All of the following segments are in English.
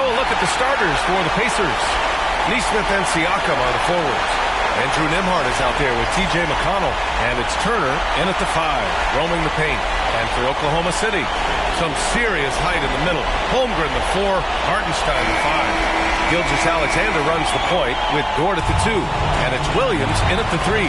a look at the starters for the Pacers. Nesmith and Siakam are the forwards. Andrew Nembhard is out there with T.J. McConnell. And it's Turner in at the 5, roaming the paint. And for Oklahoma City, some serious height in the middle. Holmgren the 4, Hartenstein the 5. Gilgeous-Alexander runs the point with Dort at the 2. And it's Williams in at the 3.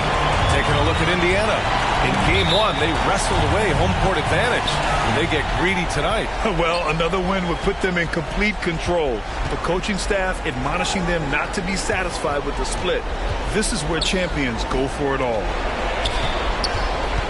Taking a look at Indiana. In Game 1, they wrestled away home court advantage. And they get greedy tonight. Well, another win would put them in complete control. The coaching staff admonishing them not to be satisfied with the split. This is where champions go for it all.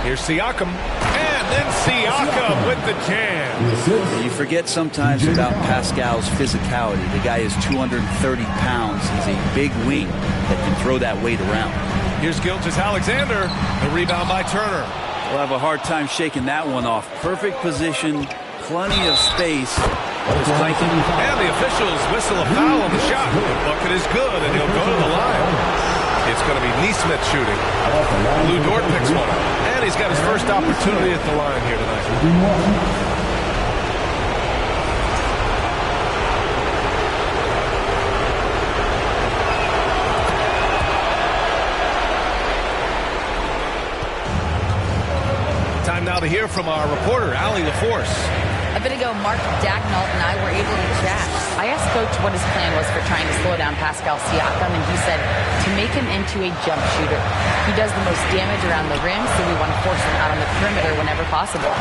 Here's Siakam. And then Siakam with the jam. You forget sometimes about Pascal's physicality. The guy is 230 pounds. He's a big wing that can throw that weight around. Here's Gilgeous-Alexander. The rebound by Turner. We'll have a hard time shaking that one off. Perfect position, plenty of space. And the officials whistle a foul on the shot. The bucket is good, and he'll go to the line. It's going to be Nesmith shooting. Lou Dort picks one up. And he's got his first opportunity at the line here tonight. Time now to hear from our reporter, Allie LaForce. A bit ago, Mark Dagnall and I were able to chat. I asked Coach what his plan was for trying to slow down Pascal Siakam, and he said to make him into a jump shooter. He does the most damage around the rim, so we want to force him out on the perimeter whenever possible.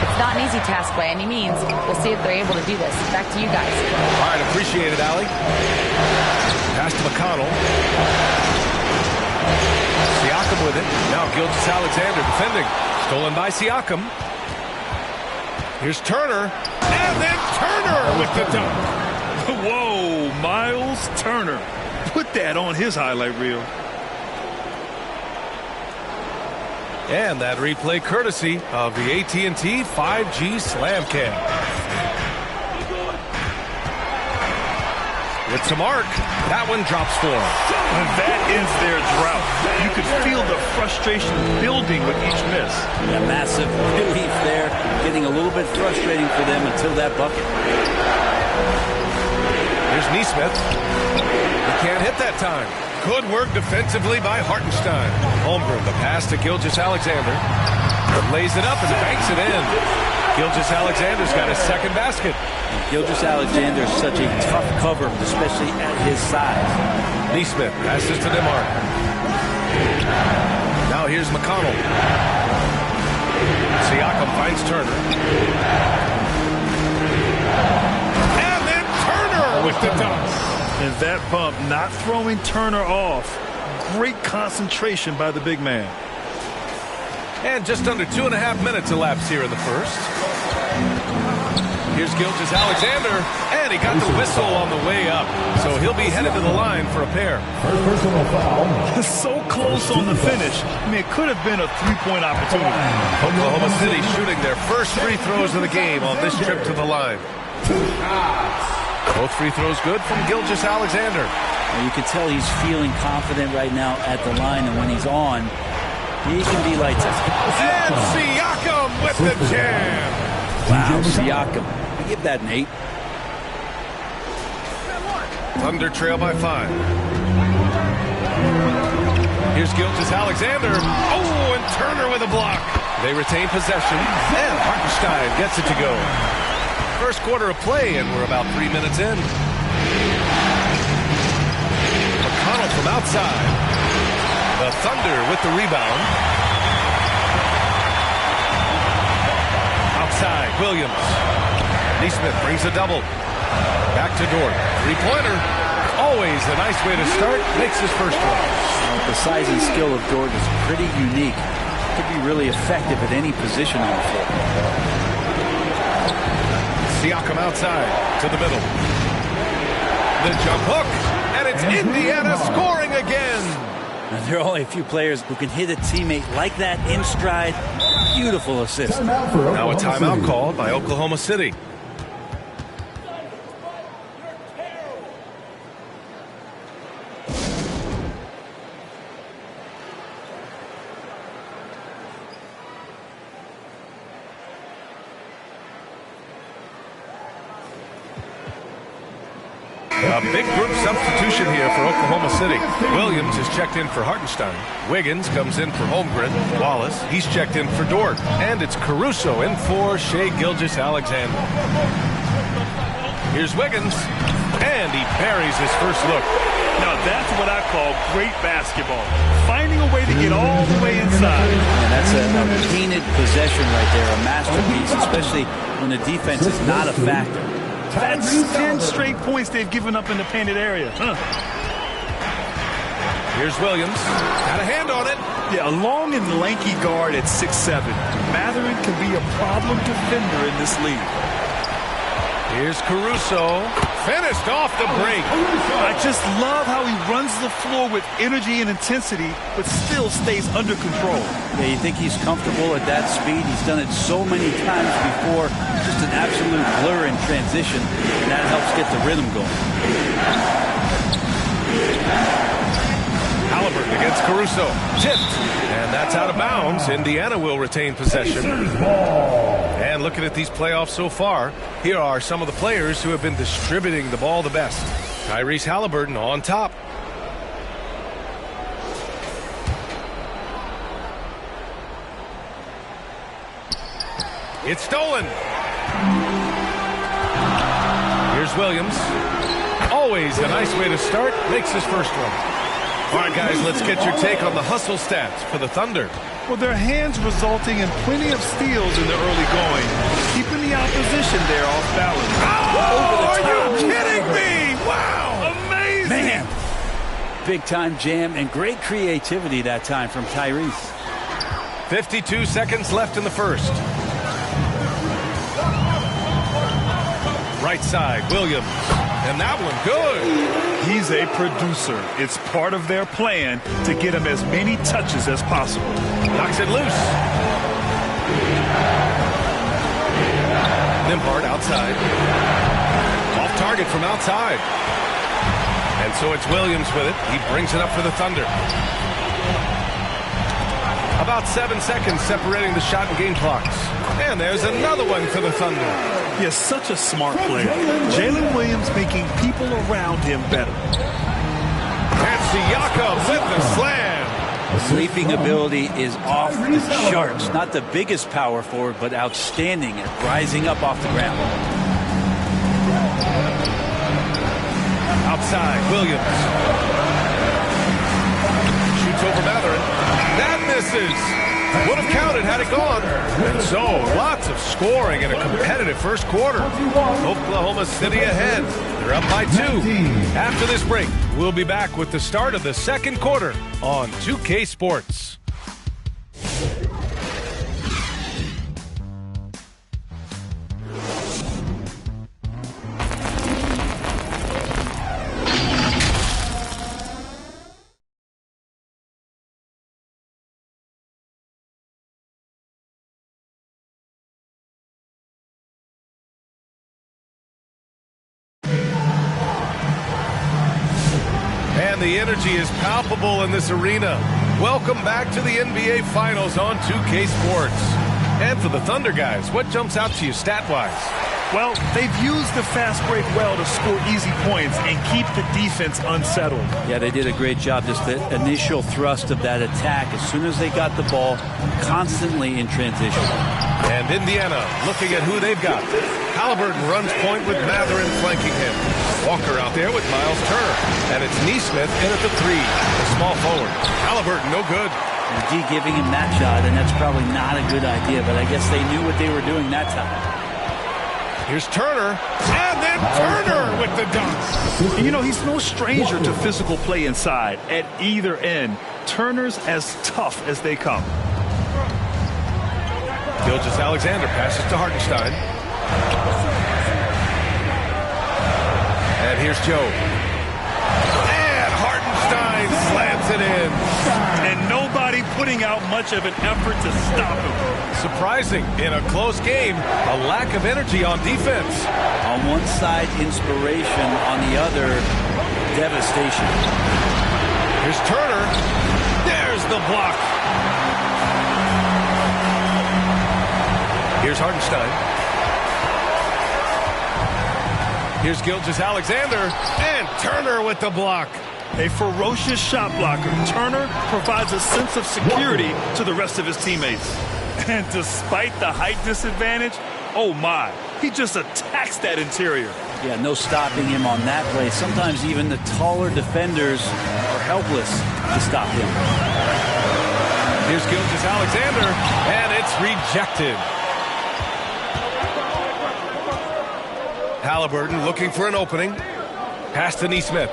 It's not an easy task by any means. We'll see if they're able to do this. Back to you guys. All right, appreciate it, Allie. Pass to McConnell. Siakam with it. Now Gilgeous-Alexander defending. Stolen by Siakam. Here's Turner. And then Turner with the dunk. Whoa, Miles Turner. Put that on his highlight reel. And that replay courtesy of the AT&T 5G Slam Cam. With some arc, that one drops for him. And that ends their drought. You could feel the frustration building with each miss. A massive relief there. Getting a little bit frustrating for them until that bucket. Here's Nesmith. He can't hit that time. Good work defensively by Hartenstein. Holmgren, the pass to Gilgeous-Alexander. Lays it up and banks it in. Gilgeous-Alexander's got his second basket. Gilgeous-Alexander is such a tough cover, especially at his size. Nesmith passes to DeMar. Now here's McConnell. Siakam finds Turner. And then Turner with the dunk. And that bump not throwing Turner off. Great concentration by the big man. And just under 2.5 minutes elapsed here in the first. Here's Gilgeous-Alexander, and he got the whistle on the way up. So he'll be headed to the line for a pair. First personal foul. So close on the finish. I mean, it could have been a three-point opportunity. Oklahoma City shooting their first free throws of the game on this trip to the line. Both free throws good from Gilgeous-Alexander. You can tell he's feeling confident right now at the line, and when he's on, he can be lights out. And Siakam with the jam. Wow, Siakam. Give that an 8. Thunder trail by 5. Here's Gilgeous-Alexander. Oh, and Turner with a block. They retain possession, and Hartenstein gets it to go. First quarter of play, and we're about 3 minutes in. McConnell from outside. The Thunder with the rebound. Outside, Williams. Nesmith brings a double. Back to Dort. Three-pointer. Always a nice way to start. Makes his first one. The size and skill of Dort is pretty unique. Could be really effective at any position on the floor. Siakam outside to the middle. The jump hook. And it's Indiana scoring again. And there are only a few players who can hit a teammate like that in stride. Beautiful assist. Now a timeout called by Oklahoma City. A big group substitution here for Oklahoma City. Williams is checked in for Hartenstein. Wiggins comes in for Holmgren. Wallace, he's checked in for Dort. And it's Caruso in for Shai Gilgeous-Alexander. Here's Wiggins, and he buries his first look. Now that's what I call great basketball. Finding a way to get all the way inside. And that's a painted possession right there, a masterpiece, especially when the defense is not a factor. That's 10 straight points they've given up in the painted area. Here's Williams. Got a hand on it. Yeah, a long and lanky guard at 6'7". Mathurin can be a problem defender in this league. Here's Caruso. Finished off the break. I just love how he runs the floor with energy and intensity, but still stays under control. Yeah, you think he's comfortable at that speed? He's done it so many times before. Just an absolute blur in transition, and that helps get the rhythm going. Halliburton against Caruso. Tipped. And that's out of bounds. Indiana will retain possession. And looking at these playoffs so far, here are some of the players who have been distributing the ball the best. Tyrese Halliburton on top. It's stolen. Here's Williams. Always a nice way to start. Makes his first one. All right, guys, let's get your take on the hustle stats for the Thunder. Well, their hands resulting in plenty of steals in the early going, keeping the opposition there off balance. Oh, are you kidding me? Wow. Amazing. Man, big-time jam and great creativity that time from Tyrese. 52 seconds left in the first. Right side, Williams. And that one good. He's a producer. It's part of their plan to get him as many touches as possible. Knocks it loose. Nembhard outside. Off target from outside. And so it's Williams with it. He brings it up for the Thunder. About 7 seconds separating the shot and game clocks. And there's another one for the Thunder. He is such a smart player. Jalen Williams making people around him better. And Siakam with the slam. Leaping ability is off the charts. Not the biggest power forward, but outstanding at rising up off the ground. Outside, Williams. Shoots over Mathurin. That misses. Would have counted had it gone. And so, lots of scoring in a competitive first quarter. Oklahoma City ahead. They're up by 2. After this break, we'll be back with the start of the second quarter on 2K Sports. The energy is palpable in this arena. Welcome back to the NBA Finals on 2K Sports. And for the Thunder guys, what jumps out to you stat-wise? Well, they've used the fast break well to score easy points and keep the defense unsettled. Yeah, they did a great job. Just the initial thrust of that attack, as soon as they got the ball, constantly in transition. And Indiana looking at who they've got. Halliburton runs point with Mathurin flanking him. Walker out there with Miles Turner. And it's Neesmith in at the 3. A small forward. Halliburton, no good. And D giving him that shot, and that's probably not a good idea, but I guess they knew what they were doing that time. Here's Turner. And then Turner with the dunk. You know, he's no stranger to physical play inside at either end. Turner's as tough as they come. Gilgeous-Alexander passes to Hartenstein. And here's Joe. And Hartenstein slams it in. And nobody putting out much of an effort to stop him. Surprising, in a close game, a lack of energy on defense. On one side, inspiration. On the other, devastation. Here's Turner. There's the block. Here's Hartenstein. Here's Gilgeous-Alexander, and Turner with the block. A ferocious shot blocker. Turner provides a sense of security to the rest of his teammates. And despite the height disadvantage, oh my, he just attacks that interior. Yeah, no stopping him on that play. Sometimes even the taller defenders are helpless to stop him. Here's Gilgeous-Alexander, and it's rejected. Halliburton looking for an opening. Pass to Nesmith.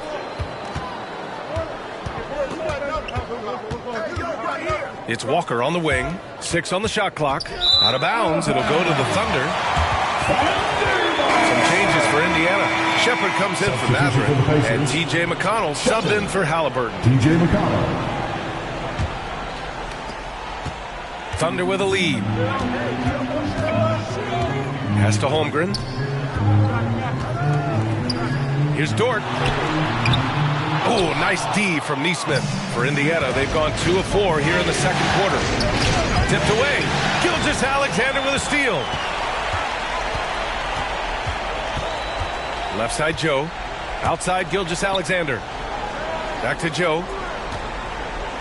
It's Walker on the wing. 6 on the shot clock. Out of bounds. It'll go to the Thunder. Some changes for Indiana. Shepard comes in for Mathurin. And T.J. McConnell subbed in for Halliburton. T.J. McConnell. Thunder with a lead. Pass to Holmgren. Here's Dort. Oh, nice D from Nesmith. For Indiana, they've gone 2 of 4 here in the second quarter. Tipped away. Gilgeous-Alexander with a steal. Left side, Joe. Outside, Gilgeous-Alexander. Back to Joe.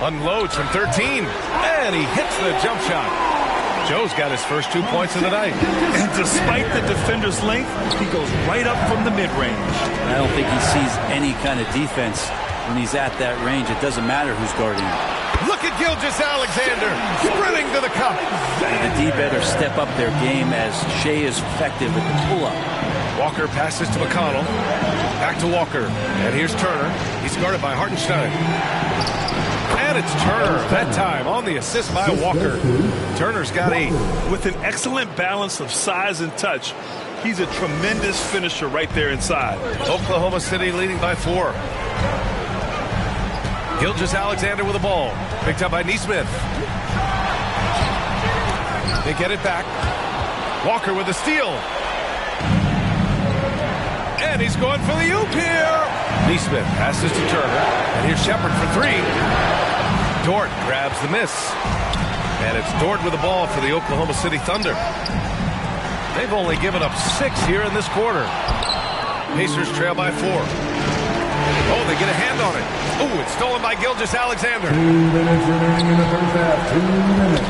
Unloads from 13. And he hits the jump shot. Joe's got his first 2 points of the night. And despite the defender's length, he goes right up from the mid-range. I don't think he sees any kind of defense when he's at that range. It doesn't matter who's guarding him. Look at Gilgeous-Alexander sprinting to the cup. And the D better step up their game as Shea is effective with the pull-up. Walker passes to McConnell. Back to Walker. And here's Turner. He's guarded by Hartenstein. And it's Turner that time on the assist by Walker. Turner's got 8. With an excellent balance of size and touch, he's a tremendous finisher right there inside. Oklahoma City leading by 4. Gilgeous-Alexander with the ball. Picked up by Nesmith. They get it back. Walker with a steal. And he's going for the oop here. Nesmith passes to Turner. And here's Shepard for 3. Dort grabs the miss. And it's Dort with the ball for the Oklahoma City Thunder. They've only given up 6 here in this quarter. Pacers trail by 4. Oh, they get a hand on it. Oh, it's stolen by Gilgeous-Alexander. 2 minutes remaining in the first half. 2 minutes.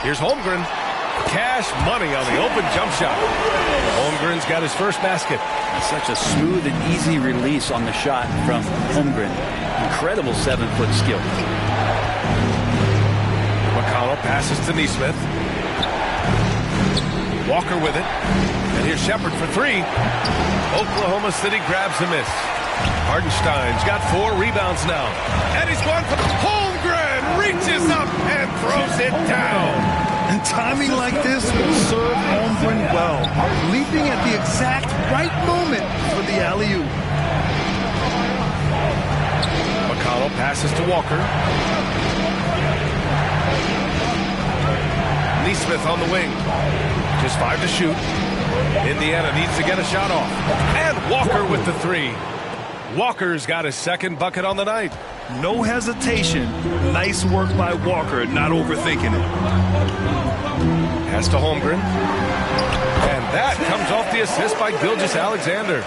Here's Holmgren. Cash money on the open jump shot. Holmgren's got his first basket. Such a smooth and easy release on the shot from Holmgren. Incredible 7-foot skill. McConnell passes to Nesmith. Walker with it. And here's Shepard for 3. Oklahoma City grabs a miss. Hartenstein's got 4 rebounds now. And he's going for Holmgren. Reaches up and throws it down. And timing like this will serve Holmgren well. Leaping at the exact right moment for the alley-oop. McConnell passes to Walker. Nesmith on the wing. Just 5 to shoot. Indiana needs to get a shot off. And Walker with the 3. Walker's got his second bucket on the night. No hesitation. Nice work by Walker, not overthinking it. Pass to Holmgren. And that comes off the assist by Gilgeous-Alexander.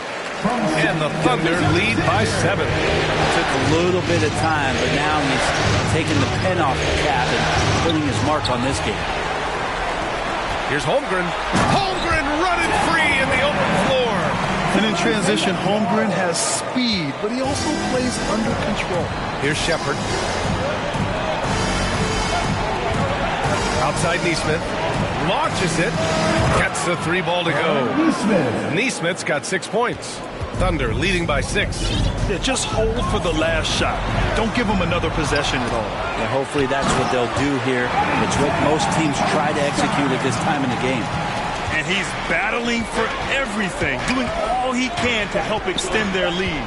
And the Thunder lead by 7. Took a little bit of time, but now he's taking the pen off the cap and putting his mark on this game. Here's Holmgren. Holmgren running free in the open floor. And in transition, Holmgren has speed, but he also plays under control. Here's Shepard. Outside Nesmith. Launches it. Gets the 3 ball to go. Nesmith's got 6 points. Thunder leading by 6. Yeah, just hold for the last shot. Don't give them another possession at all. Yeah, hopefully that's what they'll do here. It's what most teams try to execute at this time in the game. And he's battling for everything, doing all he can to help extend their lead.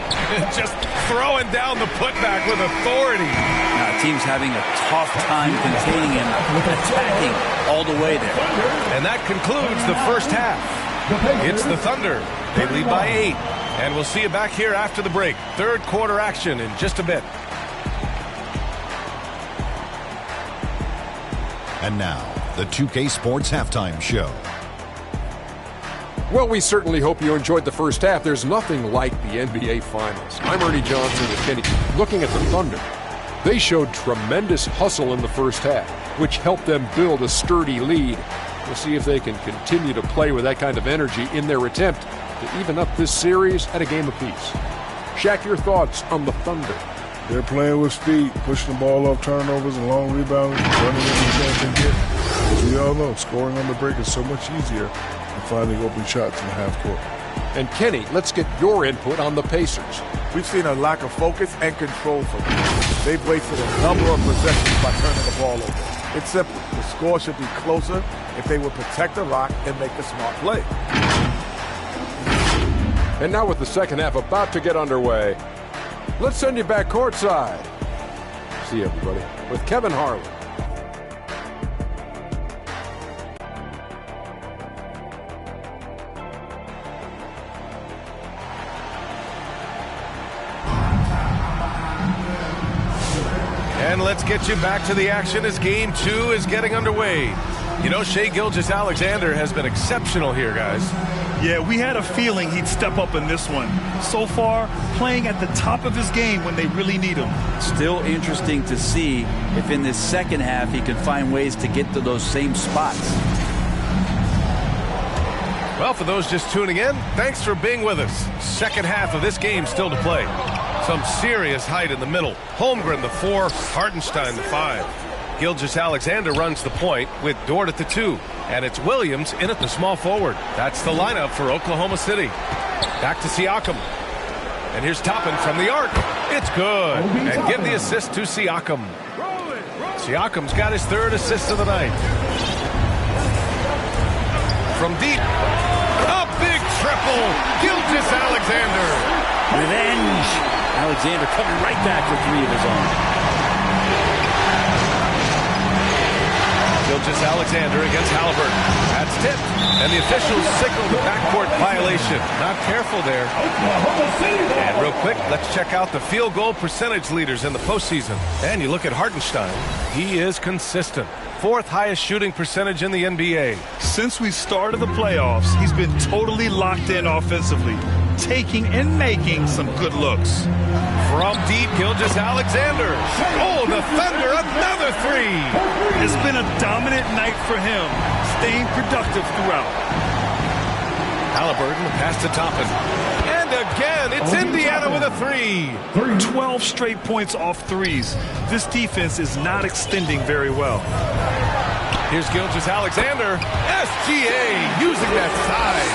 Just throwing down the putback with authority. Now, team's having a tough time containing him, attacking all the way there. And that concludes the first half. It's the Thunder. They lead by 8. And we'll see you back here after the break. Third quarter action in just a bit. And now, the 2K Sports Halftime Show. Well, we certainly hope you enjoyed the first half. There's nothing like the NBA Finals. I'm Ernie Johnson with Kenny. Looking at the Thunder, they showed tremendous hustle in the first half, which helped them build a sturdy lead. We'll see if they can continue to play with that kind of energy in their attempt to even up this series at a game apiece. Shaq, your thoughts on the Thunder? They're playing with speed, pushing the ball off turnovers and long rebounds, running every chance they get. As we all know, scoring on the break is so much easier than finding open shots in the half court. And Kenny, let's get your input on the Pacers. We've seen a lack of focus and control from them. They've wasted a number of possessions by turning the ball over. It's simple. The score should be closer if they would protect the rock and make a smart play. And now with the second half about to get underway, let's send you back courtside. See you, everybody, with Kevin Harlan. And let's get you back to the action as Game 2 is getting underway. You know, Shai Gilgeous-Alexander has been exceptional here, guys. Yeah, we had a feeling he'd step up in this one. So far, playing at the top of his game when they really need him. Still interesting to see if in this second half he can find ways to get to those same spots. Well, for those just tuning in, thanks for being with us. Second half of this game still to play. Some serious height in the middle. Holmgren, the 4, Hartenstein, the 5. Gilgeous-Alexander runs the point with Dort at the 2. And it's Williams in at the small forward. That's the lineup for Oklahoma City. Back to Siakam. And here's Toppin from the arc. It's good. And give the assist to Siakam. Siakam's got his 3rd assist of the night. From deep. A big triple. Gilgeous-Alexander. Revenge. Alexander coming right back with 3 of his own. Gilgeous-Alexander against Halliburton. That's tipped. And the officials signal the backcourt violation. Not careful there. And real quick, let's check out the field goal percentage leaders in the postseason. And you look at Hartenstein. He is consistent. 4th highest shooting percentage in the NBA. Since we started the playoffs, he's been totally locked in offensively, taking and making some good looks. From deep, Gilgeous-Alexander. Oh, the Thunder, another 3. It's been a dominant night for him, staying productive throughout. Halliburton, pass to Toppin. And again, it's Indiana with a 3. 12 straight points off threes. This defense is not extending very well. Here's Gilgeous-Alexander. SGA using that side.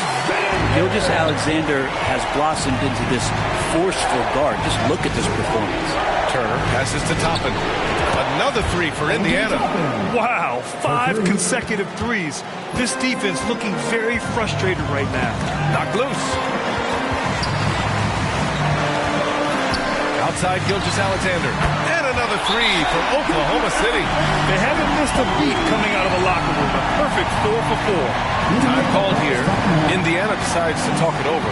Gilgeous-Alexander has blossomed into this forceful guard. Just look at this performance. Turner passes to Toppin. Another 3 for Indiana. Wow, 5 consecutive threes. This defense looking very frustrated right now. Knocked loose. Outside Gilgeous-Alexander. And another 3 for Oklahoma City. They haven't missed a beat coming out of the locker room. A perfect 4 for 4. Time called here. Indiana decides to talk it over.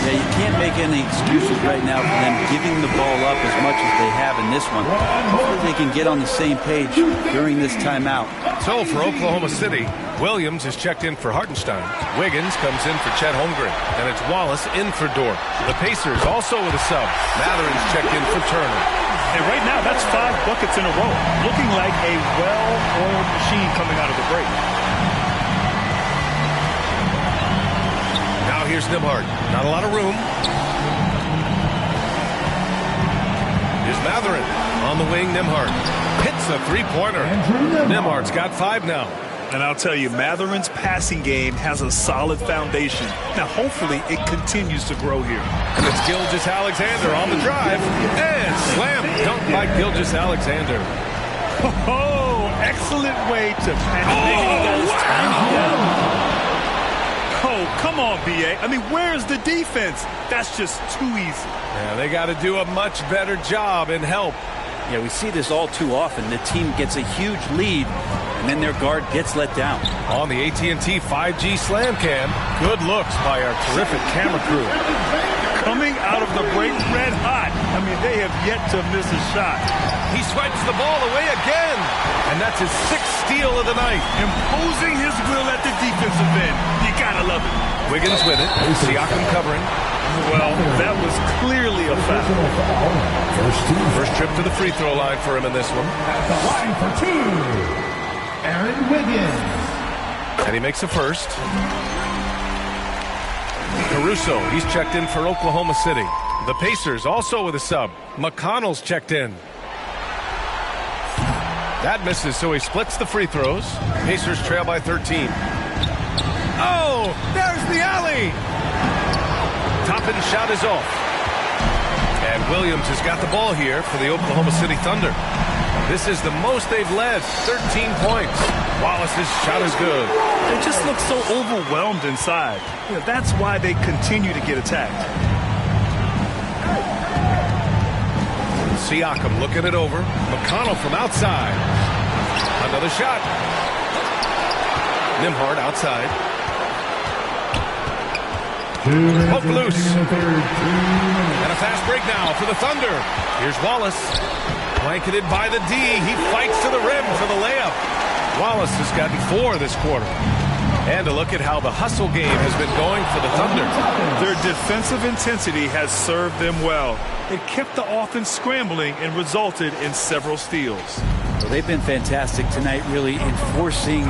Yeah, you can't make any excuses right now for them giving the ball up as much as they have in this one. Hopefully they can get on the same page during this timeout. So for Oklahoma City, Williams is checked in for Hartenstein. Wiggins comes in for Chet Holmgren. And it's Wallace in for Dort. The Pacers also with a sub. Mathurin's checked in for Turner. And right now, that's 5 buckets in a row. Looking like a well-oiled machine coming out of the break. Now here's Nembhard. Not a lot of room. Here's Mathurin. On the wing, Nembhard. Hits a 3-pointer. Nembhard's got 5 now. And I'll tell you, Mathurin's passing game has a solid foundation. Now, hopefully, it continues to grow here. And it's Gilgeous-Alexander on the drive. And slam dunk by Gilgeous-Alexander. Oh, excellent way to pass. Oh, come on, B.A. I mean, where's the defense? That's just too easy. Yeah, they got to do a much better job in help. Yeah, we see this all too often. The team gets a huge lead, and then their guard gets let down. On the AT&T 5G Slam Cam, good looks by our terrific camera crew. Coming out of the break red hot. I mean, they have yet to miss a shot. He swipes the ball away again. And that's his 6th steal of the night. Imposing his will at the defensive end. You got Gotta love it. Wiggins with it. Siakam covering. Well, that was clearly a foul. First trip to the free throw line for him in this one. At the line for two, Aaron Wiggins. And he makes a first. Caruso, he's checked in for Oklahoma City. The Pacers also with a sub. McConnell's checked in. That misses, so he splits the free throws. Pacers trail by 13. Oh, there's the alley. Toppin's shot is off. And Williams has got the ball here for the Oklahoma City Thunder. This is the most they've led, 13 points. Wallace's shot is good. They just look so overwhelmed inside. That's why they continue to get attacked. Siakam looking it over. McConnell from outside. Another shot. Nembhard outside. Poke loose. And a fast break now for the Thunder. Here's Wallace. Blanketed by the D. He fights to the rim for the layup. Wallace has gotten 4 this quarter. And a look at how the hustle game has been going for the Thunder. Their defensive intensity has served them well. It kept the offense scrambling and resulted in several steals. Well, they've been fantastic tonight, really enforcing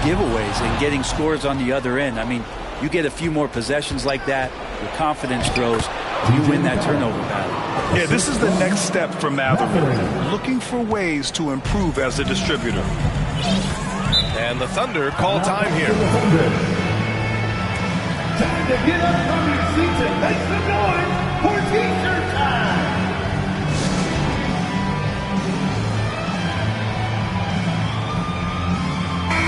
giveaways and getting scores on the other end. I mean, you get a few more possessions like that, your confidence grows, you win that turnover battle. Yeah, this is the next step for Matherman, looking for ways to improve as a distributor. And the Thunder call time here. Time to get up from your seats and make some noise for T-shirt time.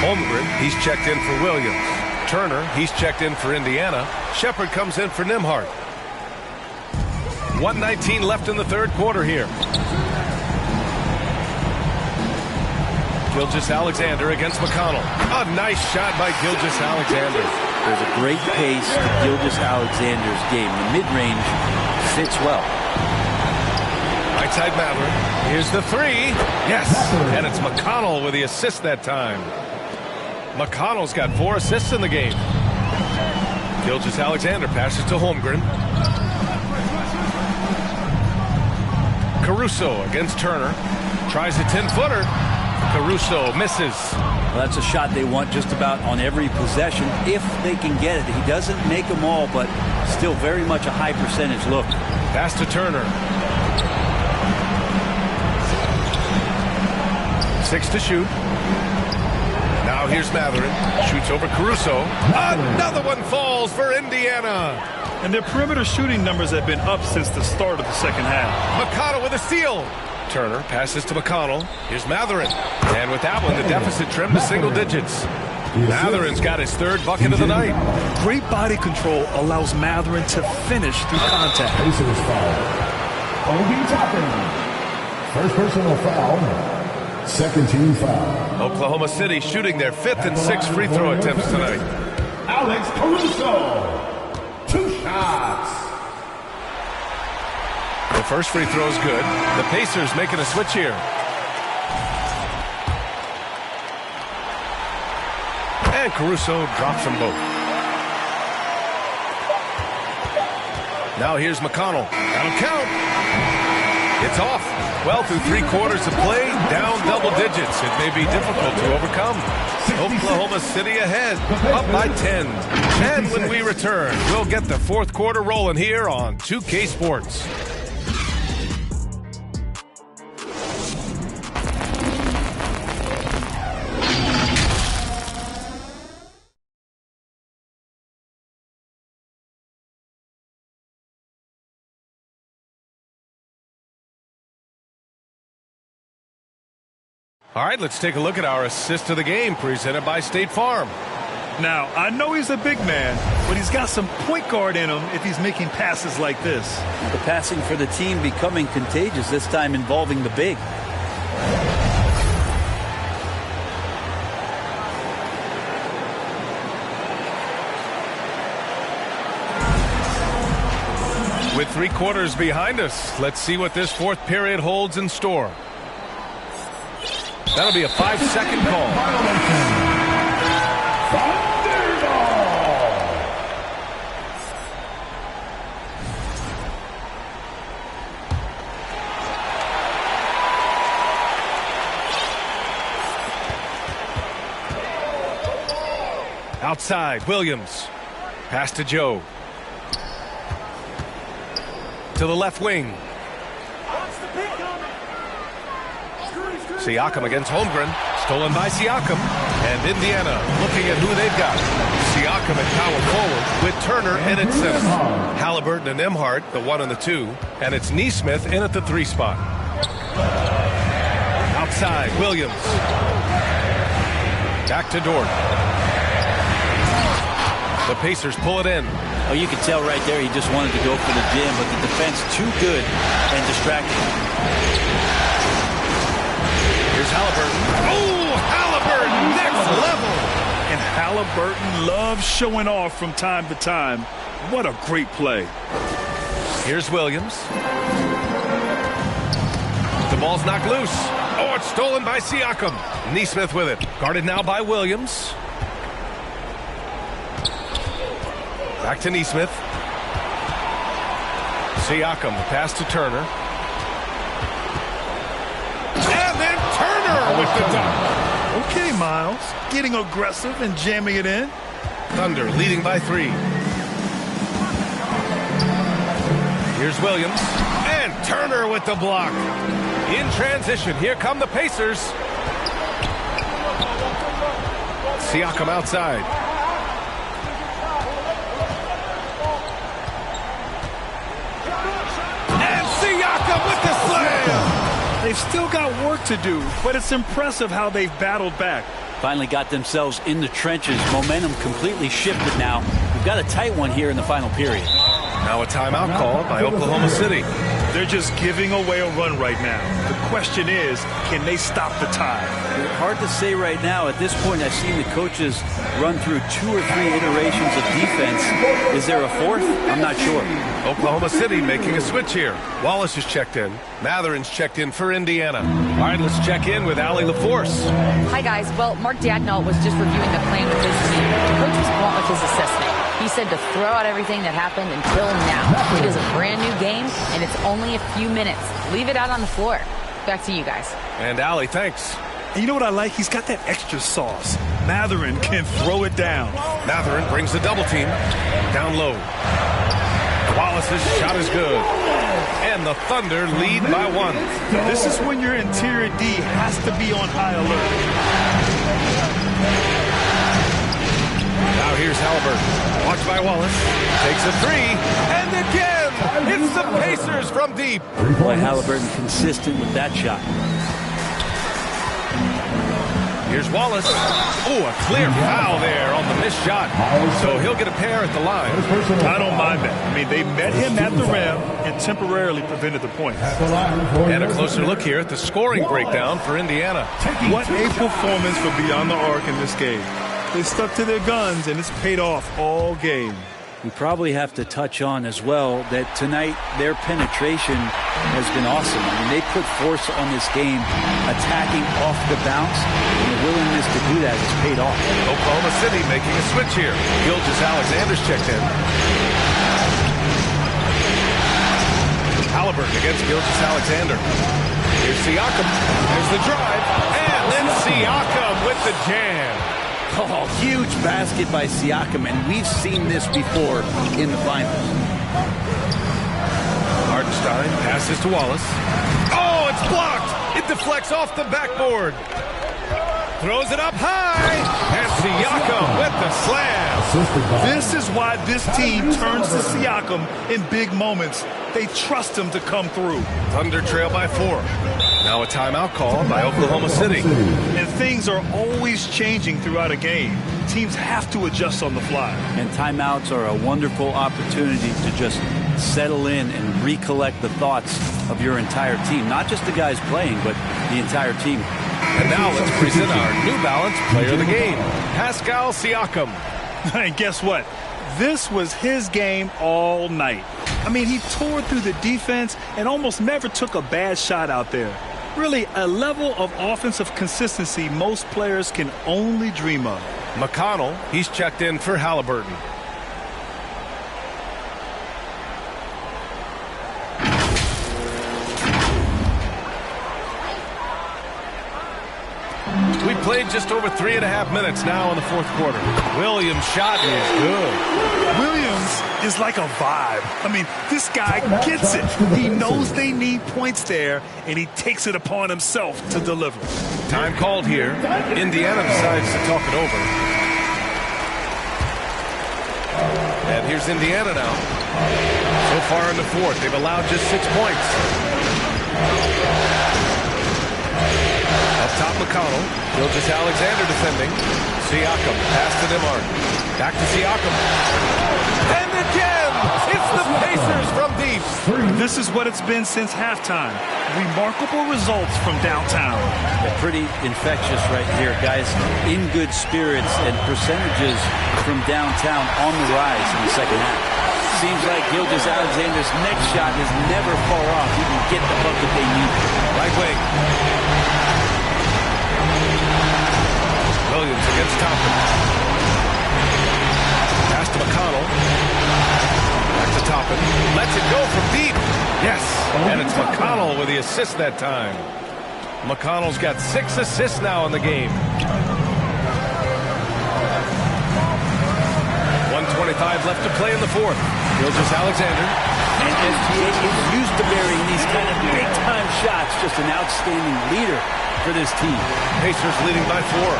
Holmgren, he's checked in for Williams. Turner, he's checked in for Indiana. Shepard comes in for Nembhard. 1:19 left in the third quarter here. Gilgeous-Alexander against McConnell. A nice shot by Gilgeous-Alexander. There's a great pace to Gilgeous-Alexander's game. The mid-range fits well. Right side Mather. Here's the three. Yes, and it's McConnell with the assist that time. McConnell's got 4 assists in the game. Gilgeous-Alexander passes to Holmgren. Caruso against Turner. Tries a 10-footer. Caruso misses. Well, that's a shot they want just about on every possession if they can get it. He doesn't make them all, but still very much a high percentage look. Pass to Turner. 6 to shoot. Now here's Mathurin. Shoots over Caruso. Another one falls for Indiana. And their perimeter shooting numbers have been up since the start of the second half. McConnell with a steal. Turner passes to McConnell. Here's Mathurin. And with that one, the deficit trimmed to single digits. Mathurin's got his 3rd bucket of the night. Great body control allows Mathurin to finish through contact. Pacers foul. Obi Toppin. First personal foul. Second team foul. Oklahoma City shooting their 5th and 6th free throw attempts tonight. Alex Caruso. 2 shots. The first free throw is good. The Pacers making a switch here. And Caruso drops them both. Now here's McConnell. That'll count. It's off. Well, through 3 quarters of play, down double digits. It may be difficult to overcome. Oklahoma City ahead, up by 10. And when we return, we'll get the 4th quarter rolling here on 2K Sports. All right, let's take a look at our assist of the game presented by State Farm. Now, I know he's a big man, but he's got some point guard in him if he's making passes like this. The passing for the team becoming contagious, this time involving the big. With 3 quarters behind us, let's see what this 4th period holds in store. That'll be a 5-second call. Outside, Williams. Pass to Joe. To the left wing. Siakam against Holmgren. Stolen by Siakam. And Indiana looking at who they've got. Siakam at power forward with Turner in at center. Halliburton and Nembhard, the 1 and the 2. And it's Nesmith in at the 3 spot. Outside, Williams. Back to Dort. The Pacers pull it in. Oh, you could tell right there he just wanted to go for the gym, but the defense too good and distracting. Here's Halliburton. Oh, Halliburton, next level. And Halliburton loves showing off from time to time. What a great play. Here's Williams. The ball's knocked loose. Oh, it's stolen by Siakam. Nesmith with it. Guarded now by Williams. Back to Nesmith. Siakam, the pass to Turner. And then Turner with the dunk. Okay, Miles. Getting aggressive and jamming it in. Thunder leading by 3. Here's Williams. And Turner with the block. In transition, here come the Pacers. Siakam outside. And Siakam with the slam. They've still got work to do, but it's impressive how they've battled back. Finally got themselves in the trenches. Momentum completely shifted now. We've got a tight one here in the final period. Now a timeout called by Oklahoma City. They're just giving away a run right now. The question is, can they stop the tide? Hard to say right now. At this point, I've seen the coaches run through 2 or 3 iterations of defense. Is there a 4th? I'm not sure. Oklahoma City making a switch here. Wallace is checked in. Matherin's checked in for Indiana. All right, let's check in with Allie LaForce. Hi, guys. Well, Mark Daigneault was just reviewing the plan with his team. The coach was blunt with his assessment. He said to throw out everything that happened until now. It is a brand new game, and it's only a few minutes. Leave it out on the floor. Back to you guys. And Allie, thanks. And you know what I like? He's got that extra sauce. Matherin can throw it down. Matherin brings the double team. Down low. Wallace's shot is good. And the Thunder lead by 1. This is when your interior D has to be on high alert. Now here's Halliburton. Watched by Wallace. Takes a 3. And again, it's the Pacers from deep. Boy, Halliburton consistent with that shot. Here's Wallace. Oh, a clear foul there on the missed shot. So he'll get a pair at the line. I don't mind that. I mean, they met him at the rim and temporarily prevented the points. And a closer look here at the scoring breakdown for Indiana. What a performance for Beyond the Arc in this game. They stuck to their guns, and it's paid off all game. We probably have to touch on as well that tonight their penetration has been awesome. I mean, they put force on this game, attacking off the bounce, and the willingness to do that has paid off. Oklahoma City making a switch here. Gilgeous-Alexander's checked in. Halliburton against Gilgeous-Alexander. Here's Siakam. There's the drive. And then Siakam with the jam. Oh, huge basket by Siakam, and we've seen this before in the finals. Hartenstein passes to Wallace. Oh, it's blocked. It deflects off the backboard. Throws it up high. And Siakam with the slam. This is why this team turns to Siakam in big moments. They trust him to come through. Thunder trail by 4. Now a timeout call by Oklahoma City. And things are always changing throughout a game. Teams have to adjust on the fly. And timeouts are a wonderful opportunity to just settle in and recollect the thoughts of your entire team. Not just the guys playing, but the entire team. And now let's present our New Balance Player of the Game, Pascal Siakam. And guess what? This was his game all night. I mean, he tore through the defense and almost never took a bad shot out there. Really, a level of offensive consistency most players can only dream of. McConnell, he's checked in for Halliburton. We played just over 3.5 minutes now in the fourth quarter. Williams' shot is good. Williams is like a vibe. I mean, this guy gets it. He knows they need points there, and he takes it upon himself to deliver. Time called here. Indiana decides to talk it over. And here's Indiana now. So far in the fourth, they've allowed just 6 points. Up top, McConnell. Gilgeous-Alexander defending. Siakam, pass to Nembhard. Back to Siakam. And again, it's the Pacers from deep. This is what it's been since halftime. Remarkable results from downtown. Pretty infectious right here, guys. In good spirits and percentages from downtown on the rise in the second half. Seems like Gilgeous-Alexander's next shot is never far off. He can get the bucket they need. Right wing. Williams against Thompson. Pass to McConnell. Back to Toppin. Lets it go from deep. Yes. And it's McConnell with the assist that time. McConnell's got 6 assists now in the game. 1:25 left to play in the fourth. Gilgeous-Alexander. And SGA is used to burying these kind of big-time shots. Just an outstanding leader for this team. Pacers leading by 4.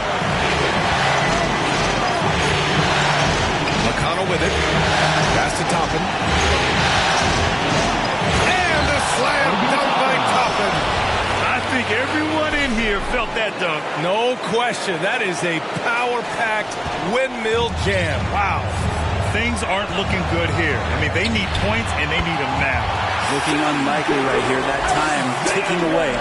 McConnell with it. Pass to Toppin. And a slam dunk by Toppin. I think everyone in here felt that dunk. No question. That is a power-packed windmill jam. Wow. Things aren't looking good here. I mean, they need points, and they need them now. Looking unlikely right here. That time ticking away.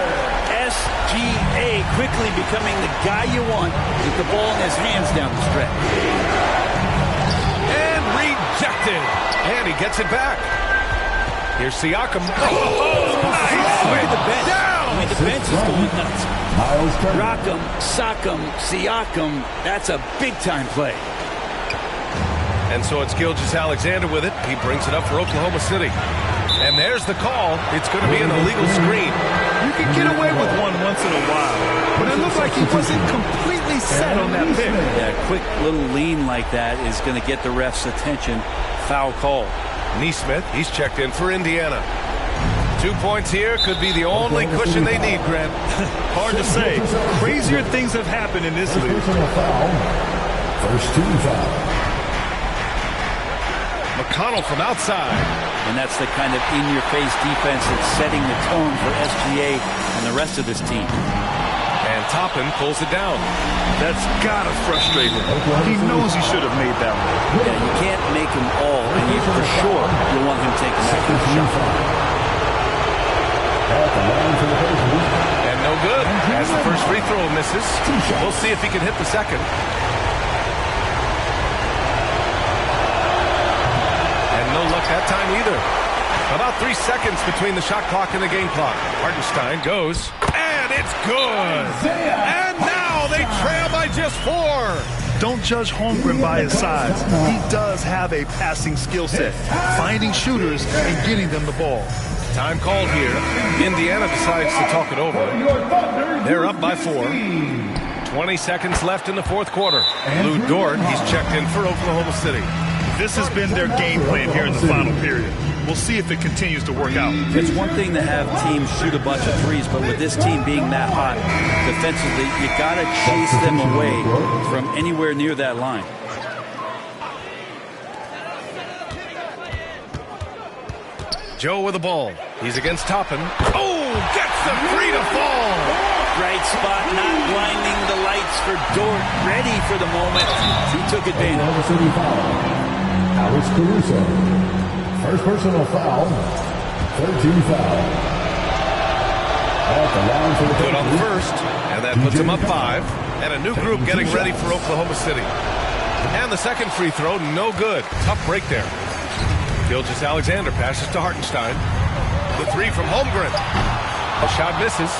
SGA quickly becoming the guy you want with the ball in his hands down the stretch. And rejected. And he gets it back. Here's Siakam. Oh, nice. Look at the bench. Down. I mean, the bench is going nuts. Rock'em, sock'em, Siakam. That's a big-time play. And so it's Gilgeous-Alexander with it. He brings it up for Oklahoma City. And there's the call. It's going to be an illegal screen. You can get away with one once in a while, but it looked like he wasn't completely set on that pick. Yeah, a quick little lean like that is going to get the ref's attention. Foul call. Neesmith, he's checked in for Indiana. 2 points here could be the only cushion they need, Grant. Hard to say. Crazier things have happened in this league. First team foul. McConnell from outside. And that's the kind of in-your-face defense that's setting the tone for SGA and the rest of this team. And Toppin pulls it down. That's got to frustrate him. He knows he should have made that one. Yeah, you can't make him all, and you for sure you want him taking that kind of shot. And no good. As the first free throw misses. We'll see if he can hit the second. No luck that time either. About 3 seconds between the shot clock and the game clock. Hartenstein goes, and it's good. And now they trail by just 4. Don't judge Holmgren by his size. He does have a passing skill set, finding shooters and getting them the ball. Time called here. Indiana decides to talk it over. They're up by 4. 20 seconds left in the fourth quarter. Lou Dort, he's checked in for Oklahoma City. This has been their game plan here in the final period. We'll see if it continues to work out. It's one thing to have teams shoot a bunch of threes, but with this team being that hot defensively, you got to chase them away from anywhere near that line. Joe with the ball. He's against Toppin. Oh, gets the 3 to fall. Right spot, not blinding the lights for Dort. Ready for the moment. He took advantage. Alex Caruso. First personal foul. 13 foul. At the line for the good on the first, and that puts him up 5. And a new group getting ready for Oklahoma City. And the second free throw, no good. Tough break there. Gilgeous-Alexander passes to Hartenstein. The 3 from Holmgren. The shot misses.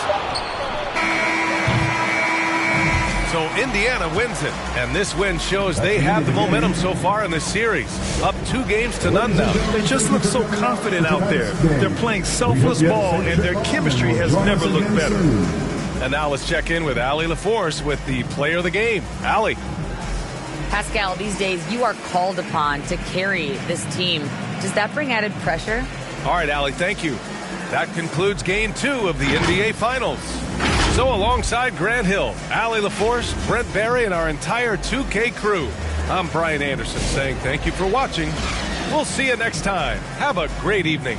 So Indiana wins it, and this win shows they have the momentum so far in this series. Up 2 games to none now. They just look so confident out there. They're playing selfless ball, and their chemistry has never looked better. And now let's check in with Allie LaForce with the player of the game. Allie. Pascal, these days you are called upon to carry this team. Does that bring added pressure? All right, Allie, thank you. That concludes Game 2 of the NBA Finals. So alongside Grant Hill, Allie LaForce, Brent Barry, and our entire 2K crew, I'm Brian Anderson saying thank you for watching. We'll see you next time. Have a great evening.